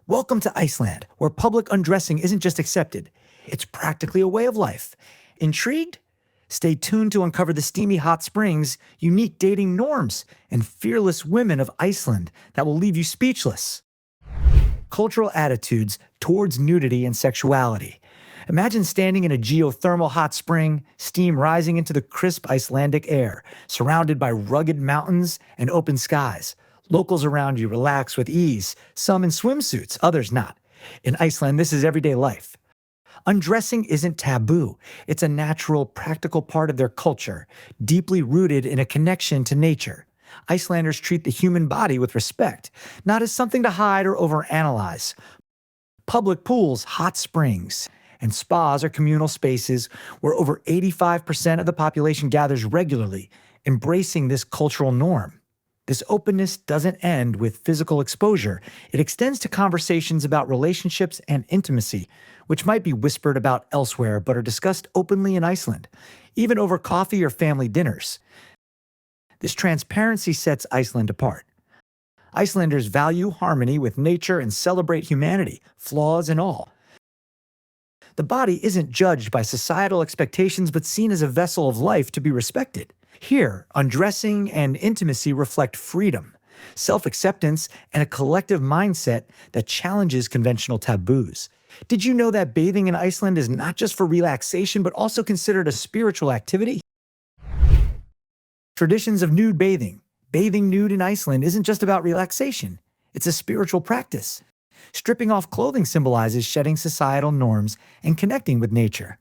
Welcome to Iceland, where public undressing isn't just accepted, it's practically a way of life. Intrigued? Stay tuned to uncover the steamy hot springs, unique dating norms, and fearless women of Iceland that will leave you speechless. Cultural attitudes towards nudity and sexuality. Imagine standing in a geothermal hot spring, steam rising into the crisp Icelandic air, surrounded by rugged mountains and open skies. Locals around you relax with ease, some in swimsuits, others not. In Iceland, this is everyday life. Undressing isn't taboo. It's a natural, practical part of their culture, deeply rooted in a connection to nature. Icelanders treat the human body with respect, not as something to hide or overanalyze. Public pools, hot springs, and spas are communal spaces where over 85% of the population gathers regularly, embracing this cultural norm. This openness doesn't end with physical exposure. It extends to conversations about relationships and intimacy, which might be whispered about elsewhere but are discussed openly in Iceland, even over coffee or family dinners. This transparency sets Iceland apart. Icelanders value harmony with nature and celebrate humanity, flaws and all. The body isn't judged by societal expectations but seen as a vessel of life to be respected. Here, undressing and intimacy reflect freedom, self-acceptance, and a collective mindset that challenges conventional taboos. Did you know that bathing in Iceland is not just for relaxation but also considered a spiritual activity? Traditions of nude bathing. Bathing nude in Iceland isn't just about relaxation. It's a spiritual practice. Stripping off clothing symbolizes shedding societal norms and connecting with nature.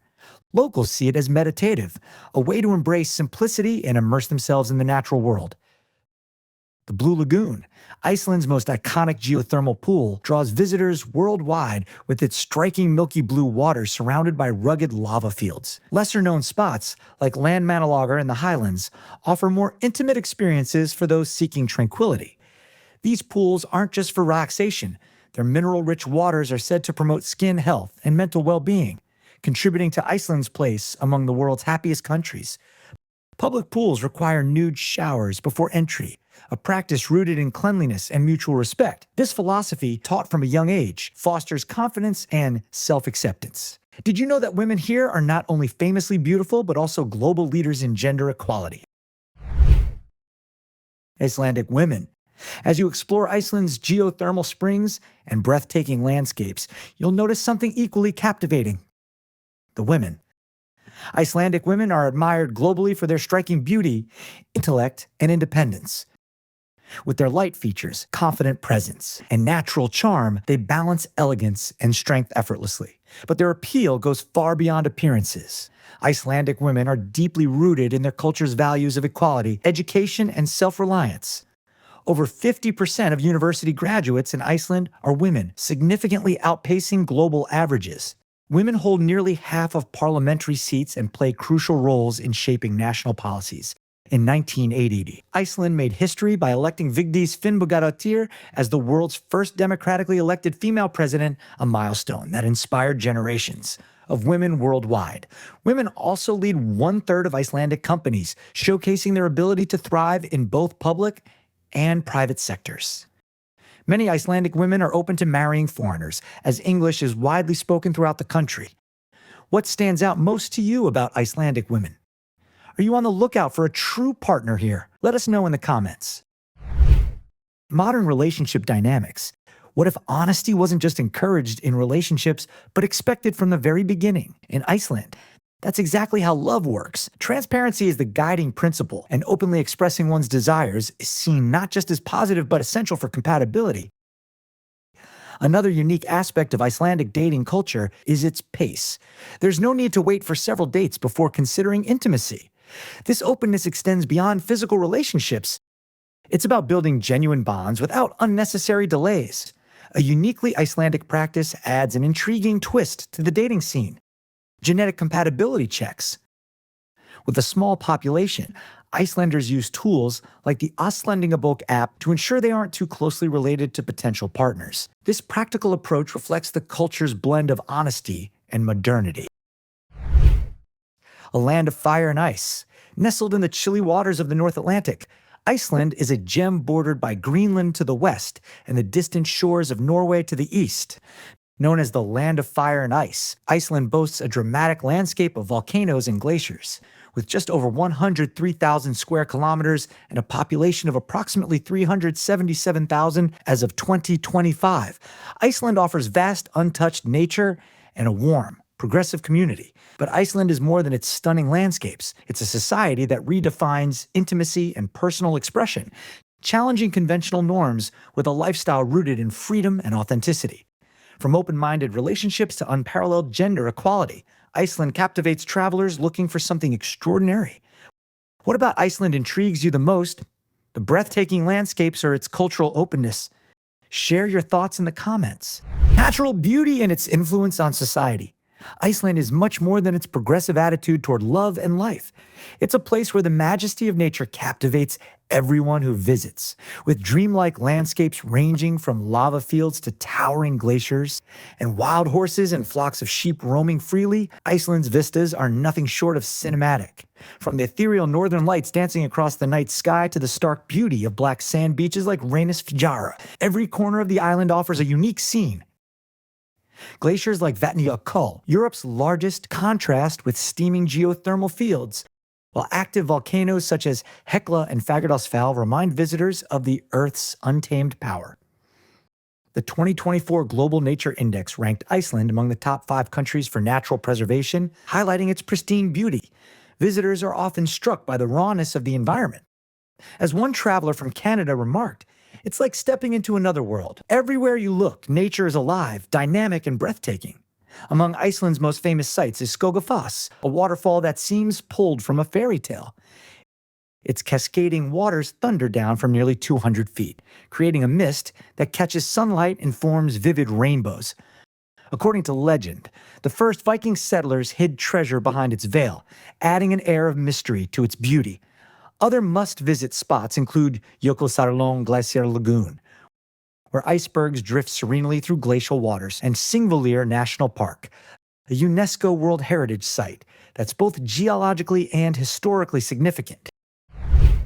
Locals see it as meditative, a way to embrace simplicity and immerse themselves in the natural world. The Blue Lagoon, Iceland's most iconic geothermal pool, draws visitors worldwide with its striking milky blue water surrounded by rugged lava fields. Lesser-known spots, like Landmannalaugar in the Highlands, offer more intimate experiences for those seeking tranquility. These pools aren't just for relaxation. Their mineral-rich waters are said to promote skin health and mental well-being, contributing to Iceland's place among the world's happiest countries. Public pools require nude showers before entry, a practice rooted in cleanliness and mutual respect. This philosophy, taught from a young age, fosters confidence and self-acceptance. Did you know that women here are not only famously beautiful, but also global leaders in gender equality? Icelandic women. As you explore Iceland's geothermal springs and breathtaking landscapes, you'll notice something equally captivating: the women. Icelandic women are admired globally for their striking beauty, intellect, and independence. With their light features, confident presence, and natural charm, they balance elegance and strength effortlessly. But their appeal goes far beyond appearances. Icelandic women are deeply rooted in their culture's values of equality, education, and self-reliance. Over 50% of university graduates in Iceland are women, significantly outpacing global averages. Women hold nearly half of parliamentary seats and play crucial roles in shaping national policies. In 1980, Iceland made history by electing Vigdís Finnbogadóttir as the world's first democratically elected female president, a milestone that inspired generations of women worldwide. Women also lead 1/3 of Icelandic companies, showcasing their ability to thrive in both public and private sectors. Many Icelandic women are open to marrying foreigners, as English is widely spoken throughout the country. What stands out most to you about Icelandic women? Are you on the lookout for a true partner here? Let us know in the comments. Modern relationship dynamics. What if honesty wasn't just encouraged in relationships, but expected from the very beginning? In Iceland, that's exactly how love works. Transparency is the guiding principle, and openly expressing one's desires is seen not just as positive but essential for compatibility. Another unique aspect of Icelandic dating culture is its pace. There's no need to wait for several dates before considering intimacy. This openness extends beyond physical relationships. It's about building genuine bonds without unnecessary delays. A uniquely Icelandic practice adds an intriguing twist to the dating scene: genetic compatibility checks. With a small population, Icelanders use tools like the Icelandic app to ensure they aren't too closely related to potential partners. This practical approach reflects the culture's blend of honesty and modernity. A land of fire and ice. Nestled in the chilly waters of the North Atlantic, Iceland is a gem bordered by Greenland to the west and the distant shores of Norway to the east. Known as the Land of Fire and Ice, Iceland boasts a dramatic landscape of volcanoes and glaciers. With just over 103,000 square kilometers and a population of approximately 377,000 as of 2025, Iceland offers vast, untouched nature and a warm, progressive community. But Iceland is more than its stunning landscapes. It's a society that redefines intimacy and personal expression, challenging conventional norms with a lifestyle rooted in freedom and authenticity. From open-minded relationships to unparalleled gender equality, Iceland captivates travelers looking for something extraordinary. What about Iceland intrigues you the most? The breathtaking landscapes or its cultural openness? Share your thoughts in the comments. Natural beauty and its influence on society. Iceland is much more than its progressive attitude toward love and life. It's a place where the majesty of nature captivates everyone who visits. With dreamlike landscapes ranging from lava fields to towering glaciers, and wild horses and flocks of sheep roaming freely, Iceland's vistas are nothing short of cinematic. From the ethereal northern lights dancing across the night sky to the stark beauty of black sand beaches like Reynisfjara, every corner of the island offers a unique scene. Glaciers like Vatnajökull, Europe's largest, contrast with steaming geothermal fields, while active volcanoes such as Hekla and Fagradalsfjall remind visitors of the Earth's untamed power. The 2024 Global Nature Index ranked Iceland among the top 5 countries for natural preservation, highlighting its pristine beauty. Visitors are often struck by the rawness of the environment. As one traveler from Canada remarked, it's like stepping into another world. Everywhere you look, nature is alive, dynamic, and breathtaking. Among Iceland's most famous sights is Skogafoss, a waterfall that seems pulled from a fairy tale. Its cascading waters thunder down from nearly 200 feet, creating a mist that catches sunlight and forms vivid rainbows. According to legend, the first Viking settlers hid treasure behind its veil, adding an air of mystery to its beauty. Other must-visit spots include Jökulsárlón Glacier Lagoon, where icebergs drift serenely through glacial waters, and Þingvellir National Park, a UNESCO World Heritage Site that's both geologically and historically significant.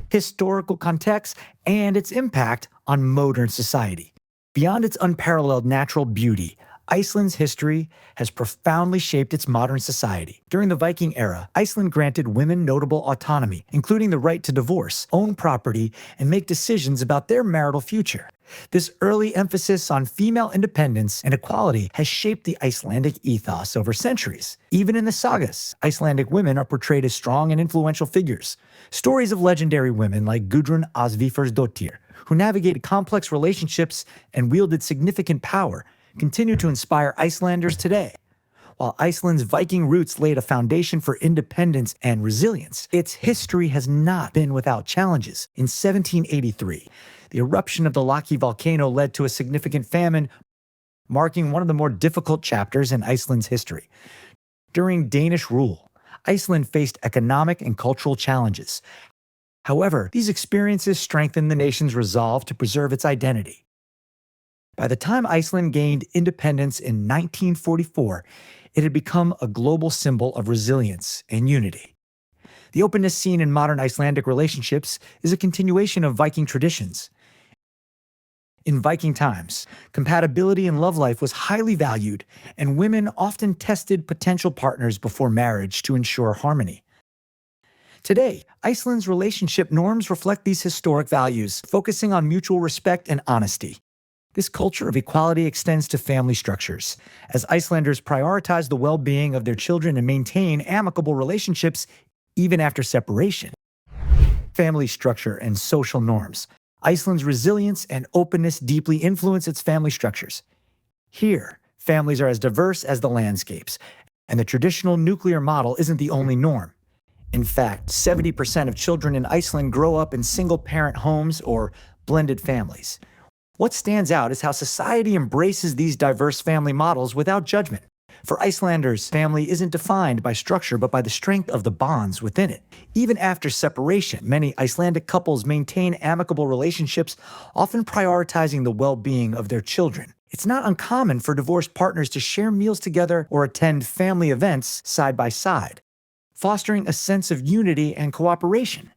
Historical context and its impact on modern society. Beyond its unparalleled natural beauty, Iceland's history has profoundly shaped its modern society. During the Viking era, Iceland granted women notable autonomy, including the right to divorce, own property, and make decisions about their marital future. This early emphasis on female independence and equality has shaped the Icelandic ethos over centuries. Even in the sagas, Icelandic women are portrayed as strong and influential figures. Stories of legendary women like Gudrun Asvifarsdottir, who navigated complex relationships and wielded significant power, continue to inspire Icelanders today. While Iceland's Viking roots laid a foundation for independence and resilience, its history has not been without challenges. In 1783, the eruption of the Laki volcano led to a significant famine, marking one of the more difficult chapters in Iceland's history. During Danish rule, Iceland faced economic and cultural challenges. However, these experiences strengthened the nation's resolve to preserve its identity. By the time Iceland gained independence in 1944, it had become a global symbol of resilience and unity. The openness seen in modern Icelandic relationships is a continuation of Viking traditions. In Viking times, compatibility in love life was highly valued, and women often tested potential partners before marriage to ensure harmony. Today, Iceland's relationship norms reflect these historic values, focusing on mutual respect and honesty. This culture of equality extends to family structures, as Icelanders prioritize the well-being of their children and maintain amicable relationships even after separation. Family structure and social norms. Iceland's resilience and openness deeply influence its family structures. Here, families are as diverse as the landscapes, and the traditional nuclear model isn't the only norm. In fact, 70% of children in Iceland grow up in single-parent homes or blended families. What stands out is how society embraces these diverse family models without judgment. For Icelanders, family isn't defined by structure but by the strength of the bonds within it. Even after separation, many Icelandic couples maintain amicable relationships, often prioritizing the well-being of their children. It's not uncommon for divorced partners to share meals together or attend family events side by side, fostering a sense of unity and cooperation.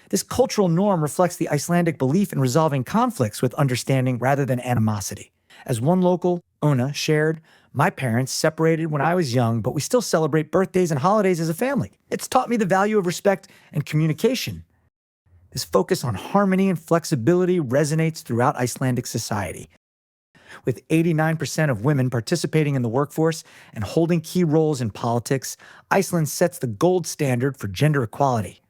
This cultural norm reflects the Icelandic belief in resolving conflicts with understanding rather than animosity. As one local, Ona, shared, "My parents separated when I was young, but we still celebrate birthdays and holidays as a family. It's taught me the value of respect and communication." This focus on harmony and flexibility resonates throughout Icelandic society. With 89% of women participating in the workforce and holding key roles in politics, Iceland sets the gold standard for gender equality.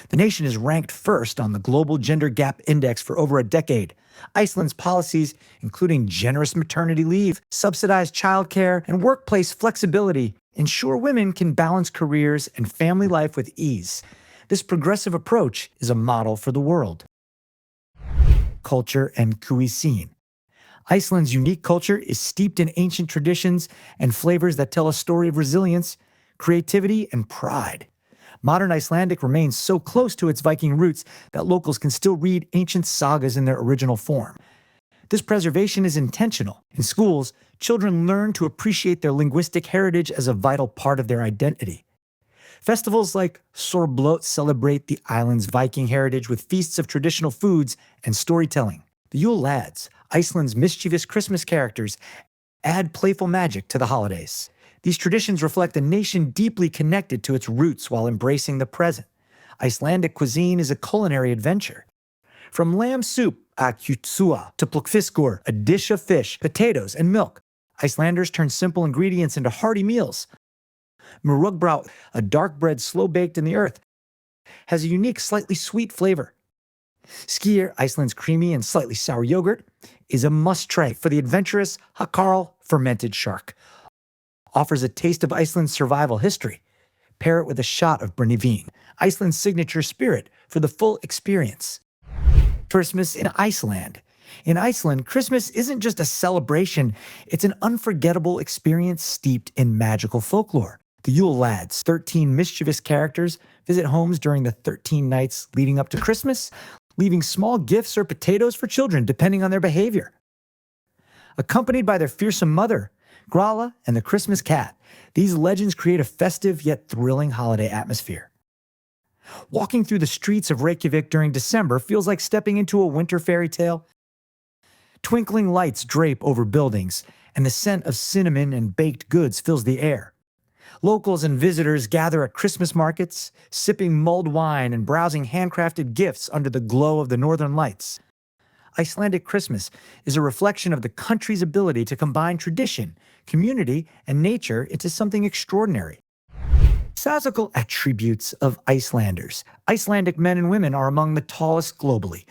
The nation is ranked first on the Global Gender Gap Index for over a decade. Iceland's policies, including generous maternity leave, subsidized childcare, and workplace flexibility, ensure women can balance careers and family life with ease. This progressive approach is a model for the world. Culture and cuisine. Iceland's unique culture is steeped in ancient traditions and flavors that tell a story of resilience, creativity, and pride. Modern Icelandic remains so close to its Viking roots that locals can still read ancient sagas in their original form. This preservation is intentional. In schools, children learn to appreciate their linguistic heritage as a vital part of their identity. Festivals like Sorblot celebrate the island's Viking heritage with feasts of traditional foods and storytelling. The Yule Lads, Iceland's mischievous Christmas characters, add playful magic to the holidays. These traditions reflect a nation deeply connected to its roots while embracing the present. Icelandic cuisine is a culinary adventure. From lamb soup, kjutsua, to plukfiskur, a dish of fish, potatoes, and milk, Icelanders turn simple ingredients into hearty meals. Murugbrot, a dark bread slow-baked in the earth, has a unique, slightly sweet flavor. Skyr, Iceland's creamy and slightly sour yogurt, is a must-try for the adventurous Hakarl fermented shark. Offers a taste of Iceland's survival history. Pair it with a shot of Brennivine, Iceland's signature spirit, for the full experience. Christmas in Iceland. In Iceland, Christmas isn't just a celebration, it's an unforgettable experience steeped in magical folklore. The Yule Lads, 13 mischievous characters, visit homes during the 13 nights leading up to Christmas, leaving small gifts or potatoes for children depending on their behavior. Accompanied by their fearsome mother, Grala, and the Christmas cat, these legends create a festive yet thrilling holiday atmosphere. Walking through the streets of Reykjavik during December feels like stepping into a winter fairy tale. Twinkling lights drape over buildings, and the scent of cinnamon and baked goods fills the air. Locals and visitors gather at Christmas markets, sipping mulled wine and browsing handcrafted gifts under the glow of the northern lights. Icelandic Christmas is a reflection of the country's ability to combine tradition, community, and nature into something extraordinary. Physical attributes of Icelanders. Icelandic men and women are among the tallest globally,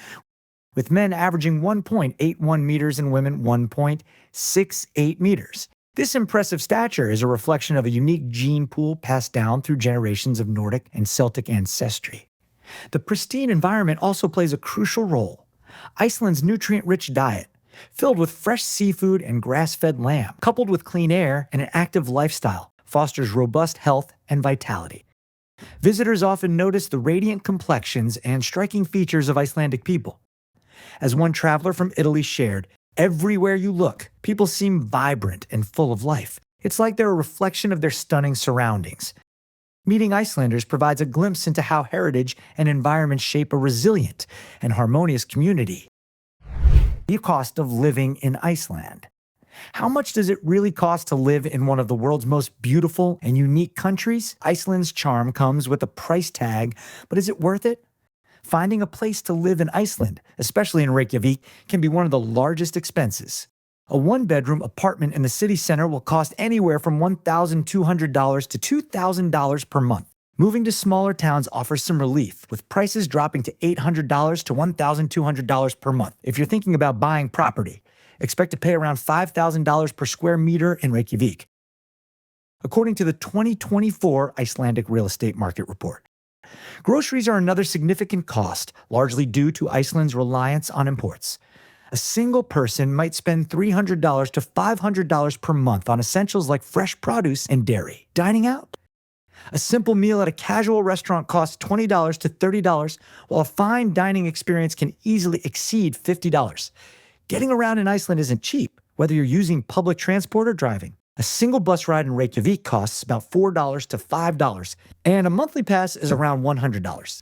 with men averaging 1.81 meters and women 1.68 meters. This impressive stature is a reflection of a unique gene pool passed down through generations of Nordic and Celtic ancestry. The pristine environment also plays a crucial role. Iceland's nutrient-rich diet, filled with fresh seafood and grass-fed lamb, coupled with clean air and an active lifestyle, fosters robust health and vitality. Visitors often notice the radiant complexions and striking features of Icelandic people. As one traveler from Italy shared, "Everywhere you look, people seem vibrant and full of life. It's like they're a reflection of their stunning surroundings." Meeting Icelanders provides a glimpse into how heritage and environment shape a resilient and harmonious community. The cost of living in Iceland. How much does it really cost to live in one of the world's most beautiful and unique countries? Iceland's charm comes with a price tag, but is it worth it? Finding a place to live in Iceland, especially in Reykjavik, can be one of the largest expenses. A one-bedroom apartment in the city center will cost anywhere from $1,200 to $2,000 per month. Moving to smaller towns offers some relief, with prices dropping to $800 to $1,200 per month. If you're thinking about buying property, expect to pay around $5,000 per square meter in Reykjavik, according to the 2024 Icelandic Real Estate Market Report. Groceries are another significant cost, largely due to Iceland's reliance on imports. A single person might spend $300 to $500 per month on essentials like fresh produce and dairy. Dining out? A simple meal at a casual restaurant costs $20 to $30, while a fine dining experience can easily exceed $50. Getting around in Iceland isn't cheap, whether you're using public transport or driving. A single bus ride in Reykjavik costs about $4 to $5, and a monthly pass is around $100.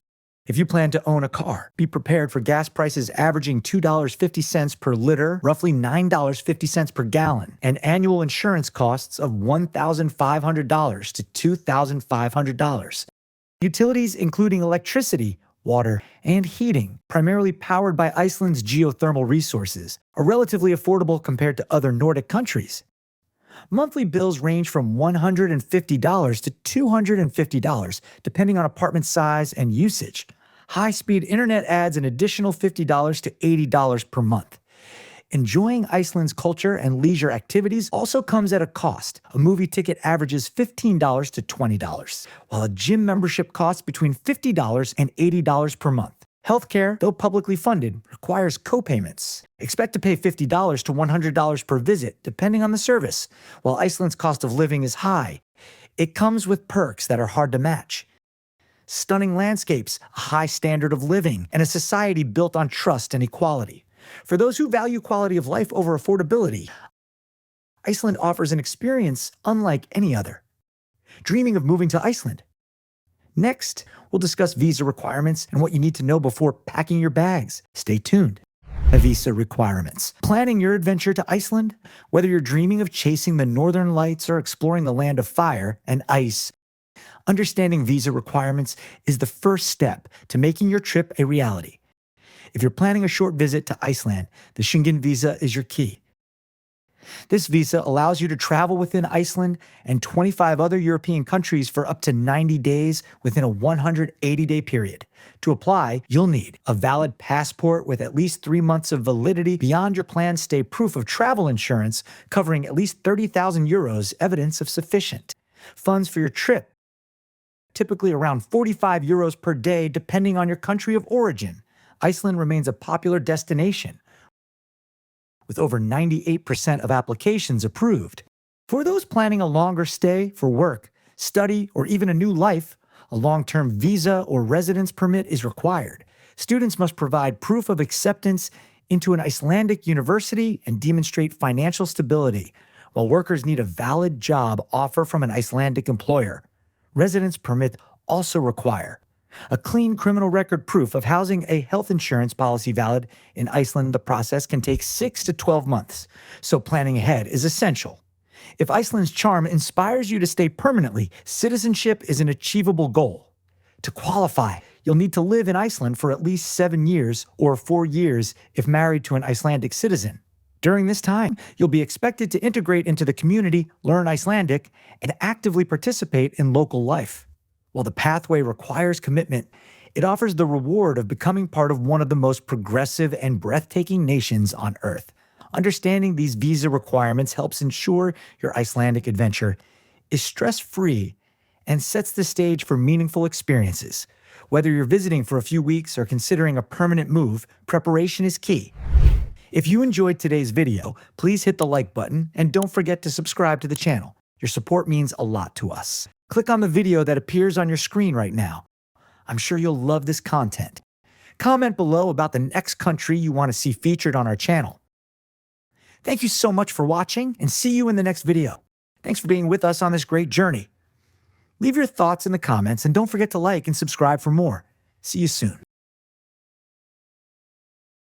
If you plan to own a car, be prepared for gas prices averaging $2.50 per liter, roughly $9.50 per gallon, and annual insurance costs of $1,500 to $2,500. Utilities including electricity, water, and heating, primarily powered by Iceland's geothermal resources, are relatively affordable compared to other Nordic countries. Monthly bills range from $150 to $250, depending on apartment size and usage. High-speed internet adds an additional $50 to $80 per month. Enjoying Iceland's culture and leisure activities also comes at a cost. A movie ticket averages $15 to $20, while a gym membership costs between $50 and $80 per month. Healthcare, though publicly funded, requires co-payments. Expect to pay $50 to $100 per visit, depending on the service. While Iceland's cost of living is high, it comes with perks that are hard to match. Stunning landscapes, a high standard of living, and a society built on trust and equality. For those who value quality of life over affordability, Iceland offers an experience unlike any other. Dreaming of moving to Iceland? Next, we'll discuss visa requirements and what you need to know before packing your bags. Stay tuned. Visa requirements. Planning your adventure to Iceland? Whether you're dreaming of chasing the northern lights or exploring the land of fire and ice, understanding visa requirements is the first step to making your trip a reality. If you're planning a short visit to Iceland, the Schengen visa is your key. This visa allows you to travel within Iceland and 25 other European countries for up to 90 days within a 180-day period. To apply, you'll need a valid passport with at least 3 months of validity beyond your planned stay, proof of travel insurance covering at least 30,000 euros, evidence of sufficient. Funds for your trip, typically around 45 euros per day depending on your country of origin. Iceland remains a popular destination, with over 98% of applications approved. For those planning a longer stay for work, study, or even a new life, a long-term visa or residence permit is required. Students must provide proof of acceptance into an Icelandic university and demonstrate financial stability, while workers need a valid job offer from an Icelandic employer. Residence permits also require a clean criminal record, proof of housing, a health insurance policy valid in Iceland. The process can take 6 to 12 months, so planning ahead is essential. If Iceland's charm inspires you to stay permanently, citizenship is an achievable goal. To qualify, you'll need to live in Iceland for at least 7 years or 4 years if married to an Icelandic citizen. During this time, you'll be expected to integrate into the community, learn Icelandic, and actively participate in local life. While the pathway requires commitment, it offers the reward of becoming part of one of the most progressive and breathtaking nations on Earth. Understanding these visa requirements helps ensure your Icelandic adventure is stress-free and sets the stage for meaningful experiences. Whether you're visiting for a few weeks or considering a permanent move, preparation is key. If you enjoyed today's video, please hit the like button and don't forget to subscribe to the channel. Your support means a lot to us. Click on the video that appears on your screen right now. I'm sure you'll love this content. Comment below about the next country you want to see featured on our channel. Thank you so much for watching, and see you in the next video. Thanks for being with us on this great journey. Leave your thoughts in the comments and don't forget to like and subscribe for more. See you soon.